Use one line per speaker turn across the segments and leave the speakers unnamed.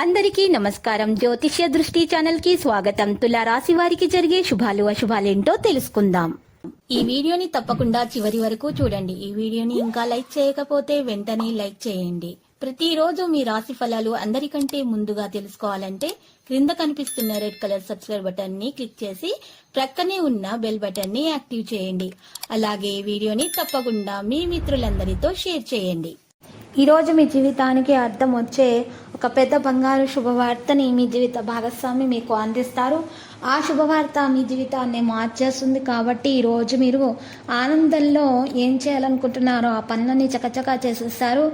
అందరికీ నమస్కారం. జ్యోతిష్య దృష్టి ఛానల్ కి స్వాగతం. తులా రాశి వారికి జరిగే శుభాలు అశుభాలేంటో తెలుసుకుందాం. ఈ వీడియోని తప్పకుండా చివరి వరకు చూడండి. ఈ వీడియోని ఇంకా లైక్ చేయకపోతే వెంటనే లైక్ చేయండి. ప్రతిరోజు మీ రాశి ఫలాలు అందరికంటే ముందుగా తెలుసుకోవాలంటే క్రింద కనిపిస్తున్న రెడ్ కలర్ సబ్స్క్రైబ్ బటన్ ని క్లిక్ చేసి ప్రక్కనే ఉన్న బెల్ బటన్ ని యాక్టివ్ చేయండి. అలాగే వీడియోని తప్పకుండా మీ మిత్రులందరితో షేర్ చేయండి. ఈరోజు మీ జీవితానికి అర్థం వచ్చే ఒక పెద్ద బంగారు శుభవార్తని మీ జీవిత భాగస్వామి మీకు అందిస్తారు. ఆ శుభవార్త మీ జీవితాన్ని మార్చేస్తుంది. కాబట్టి ఈరోజు మీరు ఆనందంలో ఏం చేయాలనుకుంటున్నారో ఆ పనులని చకచకా చేసేస్తారు.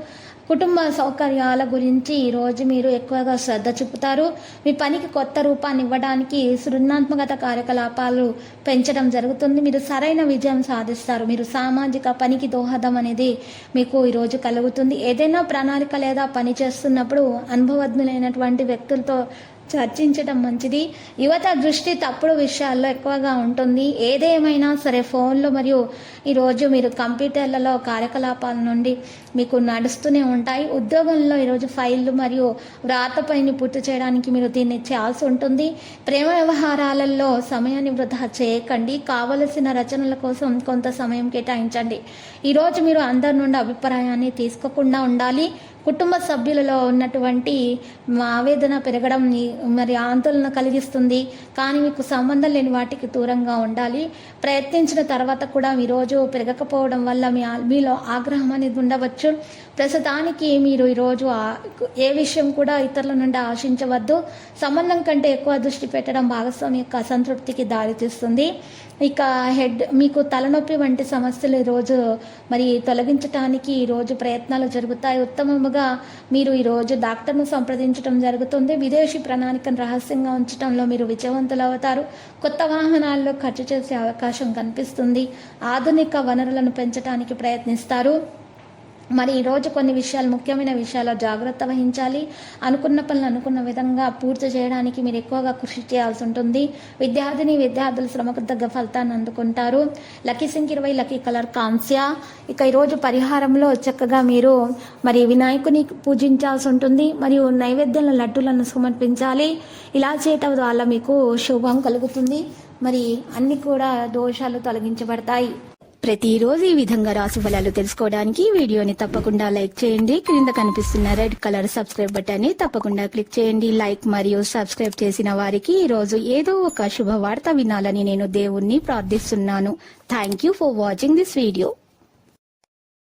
కుటుంబ సౌకర్యాల గురించి ఈరోజు మీరు ఎక్కువగా శ్రద్ధ చూపుతారు. మీ పనికి కొత్త రూపాన్ని ఇవ్వడానికి సృజనాత్మకత కార్యకలాపాలు పెంచడం జరుగుతుంది. మీరు సరైన విజయం సాధిస్తారు. మీరు సామాజిక పనికి దోహదం అనేది మీకు ఈరోజు కలుగుతుంది. ఏదైనా ప్రణాళిక లేదా పని చేస్తున్నప్పుడు అనుభవజ్ఞులైనటువంటి వ్యక్తులతో చర్చించడం మంచిది. యువత దృష్టి తప్పుడు విషయాల్లో ఎక్కువగా ఉంటుంది. ఏదేమైనా సరే ఫోన్లో మరియు ఈరోజు మీరు కంప్యూటర్లలో కార్యకలాపాల నుండి మీకు నడుస్తూనే ఉంటాయి. ఉద్యోగంలో ఈరోజు ఫైళ్ళు మరియు వ్రాతపైని పూర్తి చేయడానికి మీరు దీన్ని చేయాల్సి ఉంటుంది. ప్రేమ వ్యవహారాలలో సమయాన్ని వృధా చేయకండి. కావలసిన రచనల కోసం కొంత సమయం కేటాయించండి. ఈరోజు మీరు అందరి నుండి అభిప్రాయాన్ని తీసుకోకుండా ఉండాలి. కుటుంబ సభ్యులలో ఉన్నటువంటి ఆవేదన పెరగడం మరి ఆందోళన కలిగిస్తుంది. కానీ మీకు సంబంధం లేని వాటికి దూరంగా ఉండాలి. ప్రయత్నించిన తర్వాత కూడా ఈరోజు పెరగకపోవడం వల్ల మీలో ఆగ్రహం అనేది ఉండవచ్చు. ప్రస్తుతానికి మీరు ఈరోజు ఏ విషయం కూడా ఇతరుల నుండి ఆశించవద్దు. సంబంధం కంటే ఎక్కువ దృష్టి పెట్టడం భాగస్వామి యొక్క అసంతృప్తికి దారితీస్తుంది. ఇక మీకు తలనొప్పి వంటి సమస్యలు ఈరోజు మరి తొలగించడానికి ఈరోజు ప్రయత్నాలు జరుగుతాయి. ఉత్తమముగా మీరు ఈరోజు డాక్టర్ను సంప్రదించడం జరుగుతుంది. విదేశీ ప్రణాళికను రహస్యంగా ఉంచడంలో మీరు విజయవంతులు అవుతారు. కొత్త వాహనాల్లో ఖర్చు చేసే అవకాశం కనిపిస్తుంది. ఆధునిక వనరులను పెంచడానికి ప్రయత్నిస్తారు. మరి ఈరోజు కొన్ని విషయాలు ముఖ్యమైన విషయాల్లో జాగ్రత్త వహించాలి. అనుకున్న పనులు అనుకున్న విధంగా పూర్తి చేయడానికి మీరు ఎక్కువగా కృషి చేయాల్సి ఉంటుంది. విద్యార్థులు శ్రమకు తగ్గ ఫలితాన్ని అందుకుంటారు. లక్కీ సింక్ 20, లక్కీ కలర్ కాంస్య. ఇక ఈరోజు పరిహారంలో చక్కగా మీరు మరి వినాయకుని పూజించాల్సి ఉంటుంది. మరియు నైవేద్యంలో లడ్డూలను సమర్పించాలి. ఇలా చేయటం వల్ల మీకు శుభం కలుగుతుంది. మరి అన్ని కూడా దోషాలు తొలగించబడతాయి. ప్రతిరోజు ఈ విధంగా రాశి ఫలాలు తెలుసుకోవడానికి వీడియోని తప్పకుండా లైక్ చేయండి. క్రింద కనిపిస్తున్న రెడ్ కలర్ సబ్స్క్రైబ్ బటన్ ని తప్పకుండా క్లిక్ చేయండి. లైక్ మరియు సబ్స్క్రైబ్ చేసిన వారికి ఈ రోజు ఏదో ఒక శుభవార్త వినాలని నేను దేవుణ్ణి ప్రార్థిస్తున్నాను. Thank you for watching this video.